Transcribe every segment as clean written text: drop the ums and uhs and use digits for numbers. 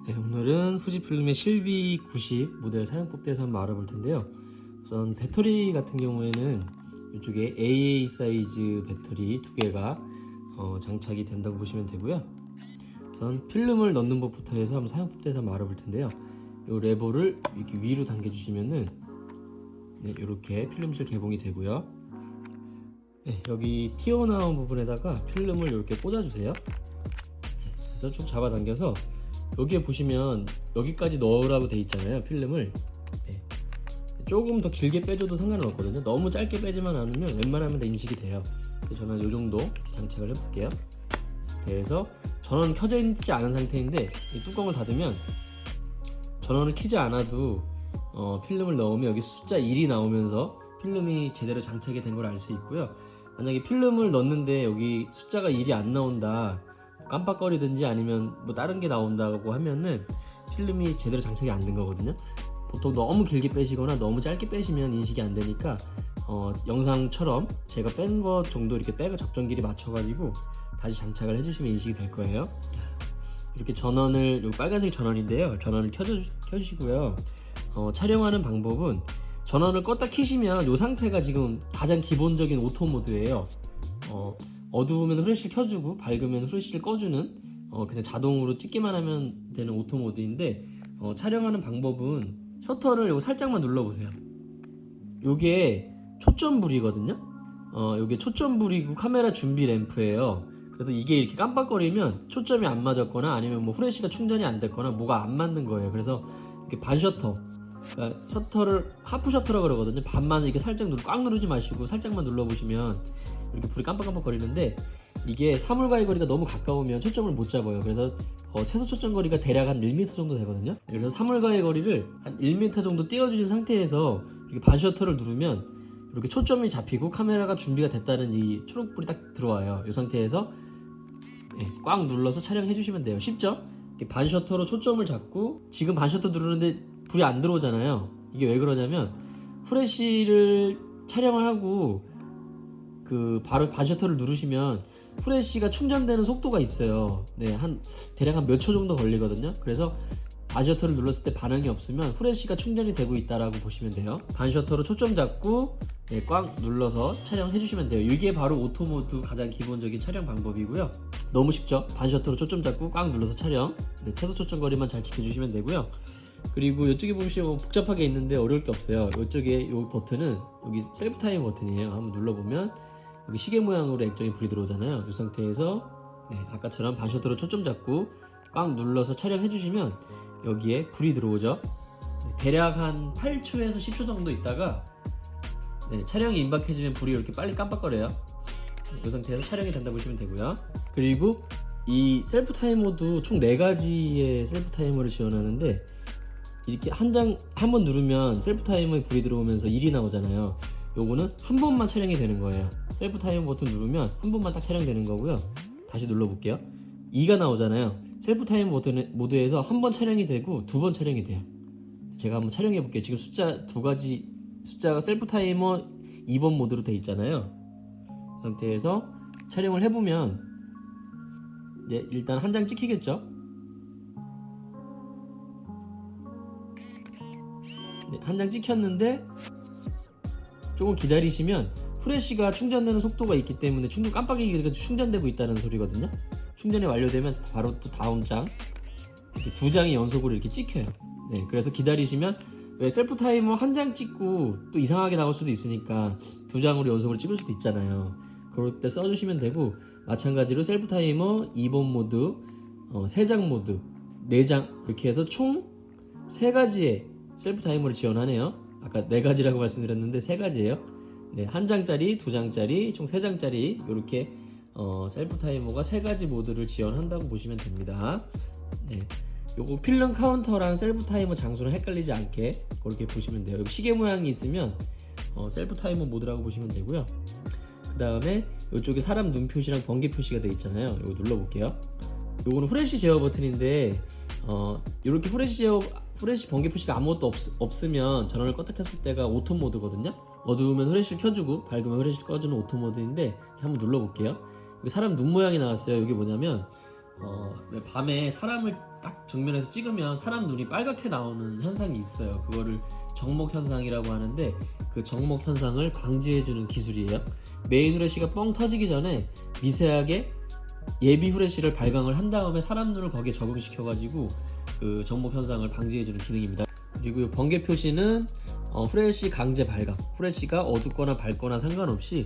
네, 오늘은 후지필름의 실비 90 모델 사용법 대해서 한번 알아볼 텐데요. 우선 배터리 같은 경우에는 이쪽에 AA 사이즈 배터리 두 개가 장착이 된다고 보시면 되고요. 우선 필름을 넣는 법부터 해서 한번 사용법 대해서 한번 알아볼 텐데요. 이 레버를 이렇게 위로 당겨주시면은 네, 이렇게 필름실 개봉이 되고요. 네, 여기 튀어나온 부분에다가 필름을 이렇게 꽂아주세요. 그래서 쭉 잡아당겨서 여기에 보시면 여기까지 넣으라고 돼 있잖아요. 필름을 조금 더 길게 빼줘도 상관은 없거든요. 너무 짧게 빼지만 않으면 웬만하면 다 인식이 돼요. 그래서 저는 이 정도 장착을 해볼게요. 그래서 전원은 켜져 있지 않은 상태인데 이 뚜껑을 닫으면 전원을 켜지 않아도 필름을 넣으면 여기 숫자 1이 나오면서 필름이 제대로 장착이 된 걸 알 수 있고요. 만약에 필름을 넣는데 여기 숫자가 1이 안 나온다, 깜빡거리든지 아니면 뭐 다른 게 나온다고 하면은 필름이 제대로 장착이 안 된 거거든요. 보통 너무 길게 빼시거나 너무 짧게 빼시면 인식이 안 되니까 영상처럼 제가 뺀 것 정도 이렇게 빼고 적정 길이 맞춰가지고 다시 장착을 해주시면 인식이 될 거예요. 이렇게 전원을, 요 빨간색 전원인데요, 전원을 켜주시고요. 촬영하는 방법은 전원을 껐다 켜시면 이 상태가 지금 가장 기본적인 오토 모드예요. 어두우면 후레쉬를 켜주고 밝으면 후레쉬를 꺼주는 그냥 자동으로 찍기만 하면 되는 오토 모드인데, 촬영하는 방법은 셔터를 요거 살짝만 눌러보세요. 요게 초점불이거든요. 요게 초점불이고 카메라 준비 램프예요. 그래서 이게 이렇게 깜빡거리면 초점이 안 맞았거나 아니면 뭐 후레쉬가 충전이 안 됐거나 뭐가 안 맞는 거예요. 그래서 이렇게 반 셔터, 그러니까 셔터를 하프 셔터라고 그러거든요. 반만 이렇게 살짝 꽉 누르지 마시고 살짝만 눌러보시면 이렇게 불이 깜빡깜빡 거리는데, 이게 사물과의 거리가 너무 가까우면 초점을 못 잡아요. 그래서 최소 초점 거리가 대략 한 1m 정도 되거든요. 그래서 사물과의 거리를 한 1m 정도 띄워주신 상태에서 이렇게 반 셔터를 누르면 이렇게 초점이 잡히고 카메라가 준비가 됐다는 이 초록불이 딱 들어와요. 이 상태에서 꽉 눌러서 촬영해 주시면 돼요. 쉽죠? 이렇게 반 셔터로 초점을 잡고 지금 반 셔터 누르는데 불이 안 들어오잖아요. 이게 왜 그러냐면 후레쉬를 촬영을 하고 바로 반 셔터를 누르시면 후레쉬가 충전되는 속도가 있어요. 대략 한 몇 초 정도 걸리거든요. 그래서 반 셔터를 눌렀을 때 반응이 없으면 후레쉬가 충전이 되고 있다라고 보시면 돼요. 반 셔터로 초점 잡고 꽉 눌러서 촬영해 주시면 돼요. 이게 바로 오토 모드 가장 기본적인 촬영 방법이고요. 너무 쉽죠? 반 셔터로 초점 잡고 꽉 눌러서 촬영. 최소 초점 거리만 잘 지켜주시면 되고요. 그리고 이쪽에 보시면 복잡하게 있는데 어려울 게 없어요. 이쪽에 이 버튼은 여기 셀프 타임 버튼이에요. 한번 눌러보면 여기 시계 모양으로 액정이 불이 들어오잖아요. 이 상태에서 아까처럼 반 셔터로 초점 잡고 꽉 눌러서 촬영해 주시면 여기에 불이 들어오죠. 대략 한 8초에서 10초 정도 있다가 촬영이 임박해지면 불이 이렇게 빨리 깜빡거려요. 이 상태에서 촬영이 된다 보시면 되고요. 그리고 이 셀프 타이머도 총 4가지의 셀프 타이머를 지원하는데, 이렇게 한 번 누르면 셀프 타이머에 불이 들어오면서 1이 나오잖아요. 요거는 한 번만 촬영이 되는 거예요. 셀프 타이머 버튼 누르면 한 번만 딱 촬영되는 거고요. 다시 눌러볼게요. 2가 나오잖아요. 셀프 타이머 버튼 모드에서 한 번 촬영이 되고 2번 촬영이 돼요. 제가 한번 촬영해 볼게요. 지금 숫자 2가지 숫자가 셀프 타이머 2번 모드로 돼 있잖아요. 이 상태에서 촬영을 해보면 일단 한 장 찍히겠죠. 한 장 찍혔는데 조금 기다리시면 후레쉬가 충전되는 속도가 있기 때문에 깜빡이게 충전되고 있다는 소리거든요. 충전이 완료되면 바로 또 다음 장, 이렇게 2장이 연속으로 이렇게 찍혀요. 그래서 기다리시면, 왜 셀프 타이머 한 장 찍고 또 이상하게 나올 수도 있으니까 2장으로 연속으로 찍을 수도 있잖아요. 그럴 때 써주시면 되고, 마찬가지로 셀프 타이머 2번 모드, 3장 모드, 4장 이렇게 해서 총 3가지의 셀프 타이머를 지원하네요. 아까 4가지라고 말씀드렸는데 3가지예요. 한 장짜리, 2장짜리, 총 3장짜리 이렇게 셀프 타이머가 3가지 모드를 지원한다고 보시면 됩니다. 요거 필름 카운터랑 셀프 타이머 장소는 헷갈리지 않게 그렇게 보시면 돼요. 여기 시계 모양이 있으면 셀프 타이머 모드라고 보시면 되고요. 그 다음에 이쪽에 사람 눈 표시랑 번개 표시가 되어 있잖아요. 이거 눌러볼게요. 요거는 후레쉬 제어 버튼인데, 이렇게 후레쉬 번개 표시가 아무것도 없으면 전원을 껐다 켰을 때가 오토 모드거든요. 어두우면 후레쉬를 켜주고 밝으면 후레쉬를 꺼주는 오토 모드인데, 한번 눌러볼게요. 여기 사람 눈 모양이 나왔어요. 이게 뭐냐면 밤에 사람을 딱 정면에서 찍으면 사람 눈이 빨갛게 나오는 현상이 있어요. 그거를 정목 현상이라고 하는데 그 정목 현상을 방지해주는 기술이에요. 메인 후레쉬가 뻥 터지기 전에 미세하게 예비 후레쉬를 발광을 한 다음에 사람 눈을 거기에 적응시켜가지고 그 정목 현상을 방지해주는 기능입니다. 그리고 이 번개 표시는 후레쉬 강제 발광, 후레쉬가 어둡거나 밝거나 상관없이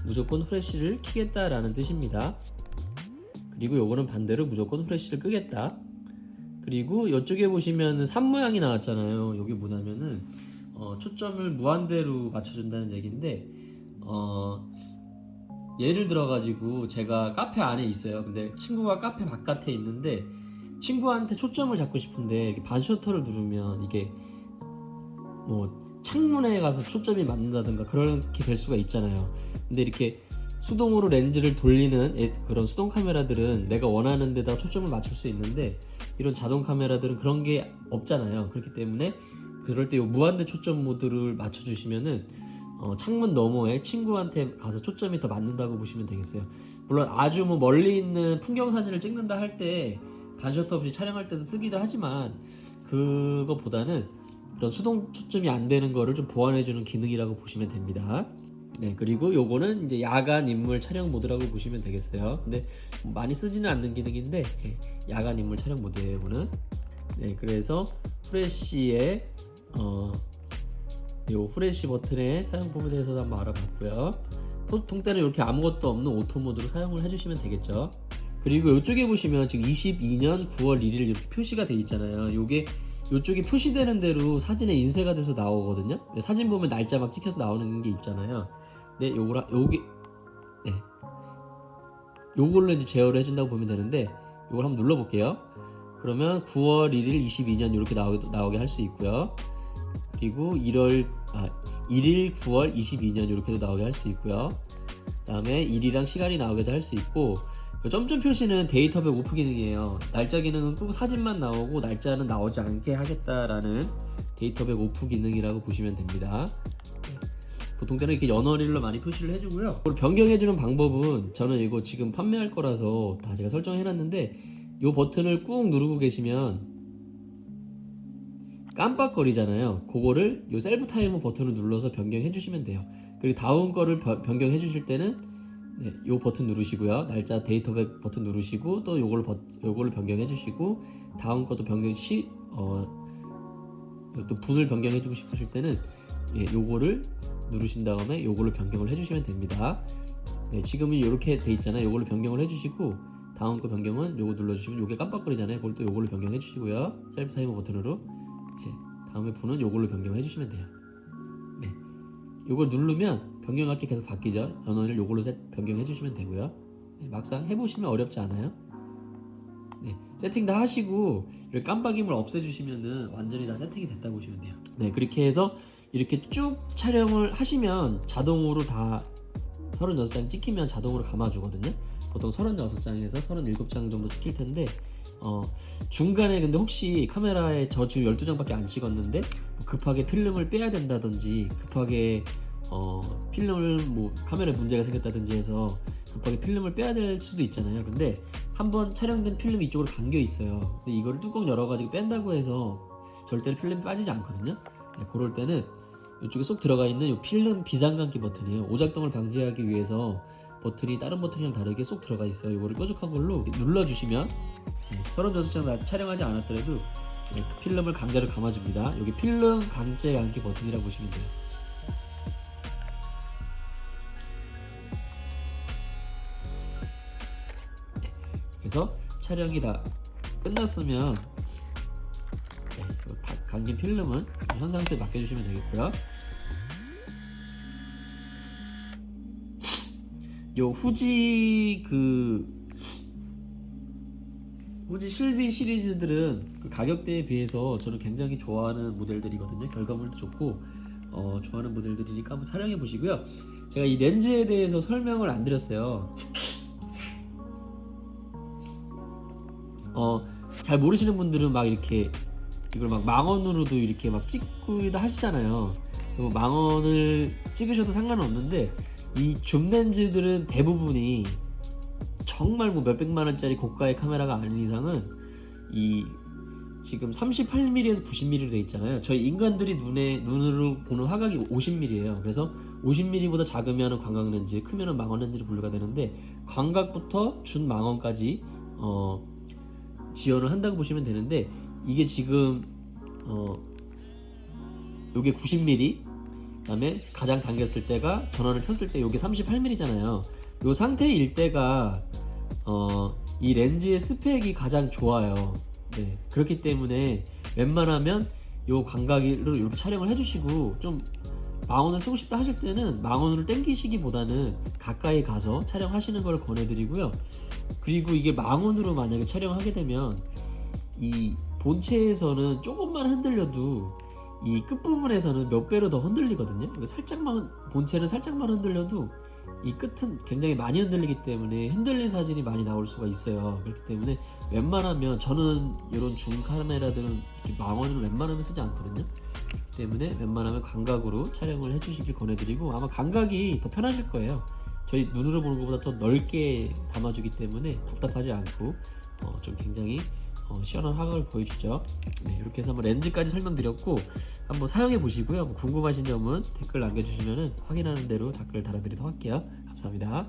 무조건 후레쉬를 켜겠다라는 뜻입니다. 그리고 요거는 반대로 무조건 후레쉬를 끄겠다. 그리고 이쪽에 보시면 산 모양이 나왔잖아요. 여기 뭐냐면은 초점을 무한대로 맞춰준다는 얘기인데 예를 들어 가지고 제가 카페 안에 있어요. 근데 친구가 카페 바깥에 있는데 친구한테 초점을 잡고 싶은데 반 셔터를 누르면 이게 뭐 창문에 가서 초점이 맞는다든가 그렇게 될 수가 있잖아요. 근데 이렇게 수동으로 렌즈를 돌리는 그런 수동 카메라들은 내가 원하는 데다 초점을 맞출 수 있는데 이런 자동 카메라들은 그런 게 없잖아요. 그렇기 때문에 그럴 때 이 무한대 초점 모드를 맞춰주시면은 창문 너머에 친구한테 가서 초점이 더 맞는다고 보시면 되겠어요. 물론 아주 뭐 멀리 있는 풍경 사진을 찍는다 할 때 반셔터 없이 촬영할 때도 쓰기도 하지만 그거보다는 그런 수동 초점이 안 되는 거를 좀 보완해주는 기능이라고 보시면 됩니다. 네, 그리고 요거는 이제 야간 인물 촬영 모드라고 보시면 되겠어요. 근데 많이 쓰지는 않는 기능인데 야간 인물 촬영 모드예요, 이거는. 네, 그래서 후레쉬의 요 후레쉬 버튼의 사용법에 대해서도 한번 알아봤고요. 보통 때는 이렇게 아무것도 없는 오토 모드로 사용을 해주시면 되겠죠. 그리고 이쪽에 보시면 지금 22년 9월 1일 이렇게 표시가 돼 있잖아요. 요게 이쪽에 표시되는 대로 사진에 인쇄가 돼서 나오거든요. 사진 보면 날짜 막 찍혀서 나오는 게 있잖아요. 네, 요걸로 이제 제어를 해준다고 보면 되는데 요걸 한번 눌러볼게요. 그러면 9월 1일 22년 이렇게 나오게 할 수 있고요. 그리고 1일 9월 22년 이렇게도 나오게 할 수 있고요. 그다음에 일이랑 시간이 나오게도 할 수 있고 점점 표시는 데이터백 오프 기능이에요. 날짜 기능은 꼭 사진만 나오고 날짜는 나오지 않게 하겠다라는 데이터백 오프 기능이라고 보시면 됩니다. 보통 때는 이렇게 연월일로 많이 표시를 해주고요. 그걸 변경해주는 방법은 저는 이거 지금 판매할 거라서 다 제가 설정해놨는데 이 버튼을 꾹 누르고 계시면 깜빡거리잖아요. 그거를 이 셀프 타이머 버튼을 눌러서 변경해 주시면 돼요. 그리고 다음 거를 변경해 주실 때는 네, 요 버튼 누르시고요. 날짜 데이터백 버튼 누르시고 또 요거를 변경해 주시고 다음 것도 또 분을 변경해 주고 싶으실 때는 요거를 누르신 다음에 요걸로 변경을 해 주시면 됩니다. 네, 지금은 이렇게 돼 있잖아요. 요걸로 변경을 해 주시고 다음 거 변경은 요거 눌러 주시면 요게 깜빡거리잖아요. 그걸 또 요걸로 변경해 주시고요. 셀프 타이머 버튼으로 다음에 분은 요걸로 변경해 주시면 돼요. 네, 요걸 누르면 변경할 게 계속 바뀌죠. 연원을 요걸로 변경해 주시면 되고요. 네, 막상 해보시면 어렵지 않아요. 네, 세팅 다 하시고 이렇게 깜빡임을 없애주시면은 완전히 다 세팅이 됐다고 보시면 돼요. 네, 그렇게 해서 이렇게 쭉 촬영을 하시면 자동으로 다 36장 찍히면 자동으로 감아주거든요. 보통 36장에서 37장 정도 찍힐 텐데 중간에 근데 혹시 카메라에 저 지금 12장밖에 안 찍었는데 급하게 필름을 빼야 된다든지 급하게 필름을 뭐 카메라에 문제가 생겼다든지 해서 급하게 필름을 빼야 될 수도 있잖아요. 근데 한번 촬영된 필름이 이쪽으로 감겨 있어요. 근데 이거를 뚜껑 열어가지고 뺀다고 해서 절대로 필름이 빠지지 않거든요. 네, 그럴 때는 이쪽에 쏙 들어가 있는 이 필름 비상감기 버튼이에요. 오작동을 방지하기 위해서 버튼이 다른 버튼이랑 다르게 쏙 들어가 있어요. 이거를 뾰족한 걸로 눌러주시면 36장 촬영하지 않았더라도 필름을 강제로 감아줍니다. 여기 필름 강제 감기 버튼이라고 보시면 돼요. 그래서 촬영이 다 끝났으면 감긴 필름은 현 상태에 맡겨주시면 되겠고요. 요 후지 실비 시리즈들은 그 가격대에 비해서 저는 굉장히 좋아하는 모델들이거든요. 결과물도 좋고 좋아하는 모델들이니까 한번 촬영해 보시고요. 제가 이 렌즈에 대해서 설명을 안 드렸어요. 잘 모르시는 분들은 막 이렇게 이걸 막 망원으로도 이렇게 막 찍기도 하시잖아요. 망원을 찍으셔도 상관은 없는데 이 줌 렌즈들은 대부분이 정말 뭐 몇백만 원짜리 고가의 카메라가 아닌 이상은 이 지금 38mm에서 90mm로 되어 있잖아요. 저희 인간들이 눈으로 보는 화각이 50mm예요. 그래서 50mm보다 작으면 광각 렌즈, 크면은 망원 렌즈로 분류가 되는데 광각부터 준망원까지 지원을 한다고 보시면 되는데 이게 지금 요게 90mm, 그다음에 가장 당겼을 때가 전원을 켰을 때 요게 38mm잖아요. 요 상태일 때가 이 렌즈의 스펙이 가장 좋아요. 네, 그렇기 때문에 웬만하면 요 광각으로 이렇게 촬영을 해주시고, 좀 망원을 쓰고 싶다 하실 때는 망원으로 땡기시기보다는 가까이 가서 촬영하시는 걸 권해드리고요. 그리고 이게 망원으로 만약에 촬영하게 되면 이 본체에서는 조금만 흔들려도 이 끝부분에서는 몇 배로 더 흔들리거든요. 살짝만, 본체는 살짝만 흔들려도 이 끝은 굉장히 많이 흔들리기 때문에 흔들린 사진이 많이 나올 수가 있어요. 그렇기 때문에 웬만하면, 저는 이런 줌 카메라들은 망원을 웬만하면 쓰지 않거든요. 그렇기 때문에 웬만하면 광각으로 촬영을 해주시길 권해드리고, 아마 광각이 더 편하실 거예요. 저희 눈으로 보는 것보다 더 넓게 담아주기 때문에 답답하지 않고 좀 굉장히 시원한 화각을 보여주죠. 네, 이렇게 해서 한번 렌즈까지 설명드렸고, 한번 사용해 보시고요. 궁금하신 점은 댓글 남겨주시면 확인하는 대로 댓글 달아드리도록 할게요. 감사합니다.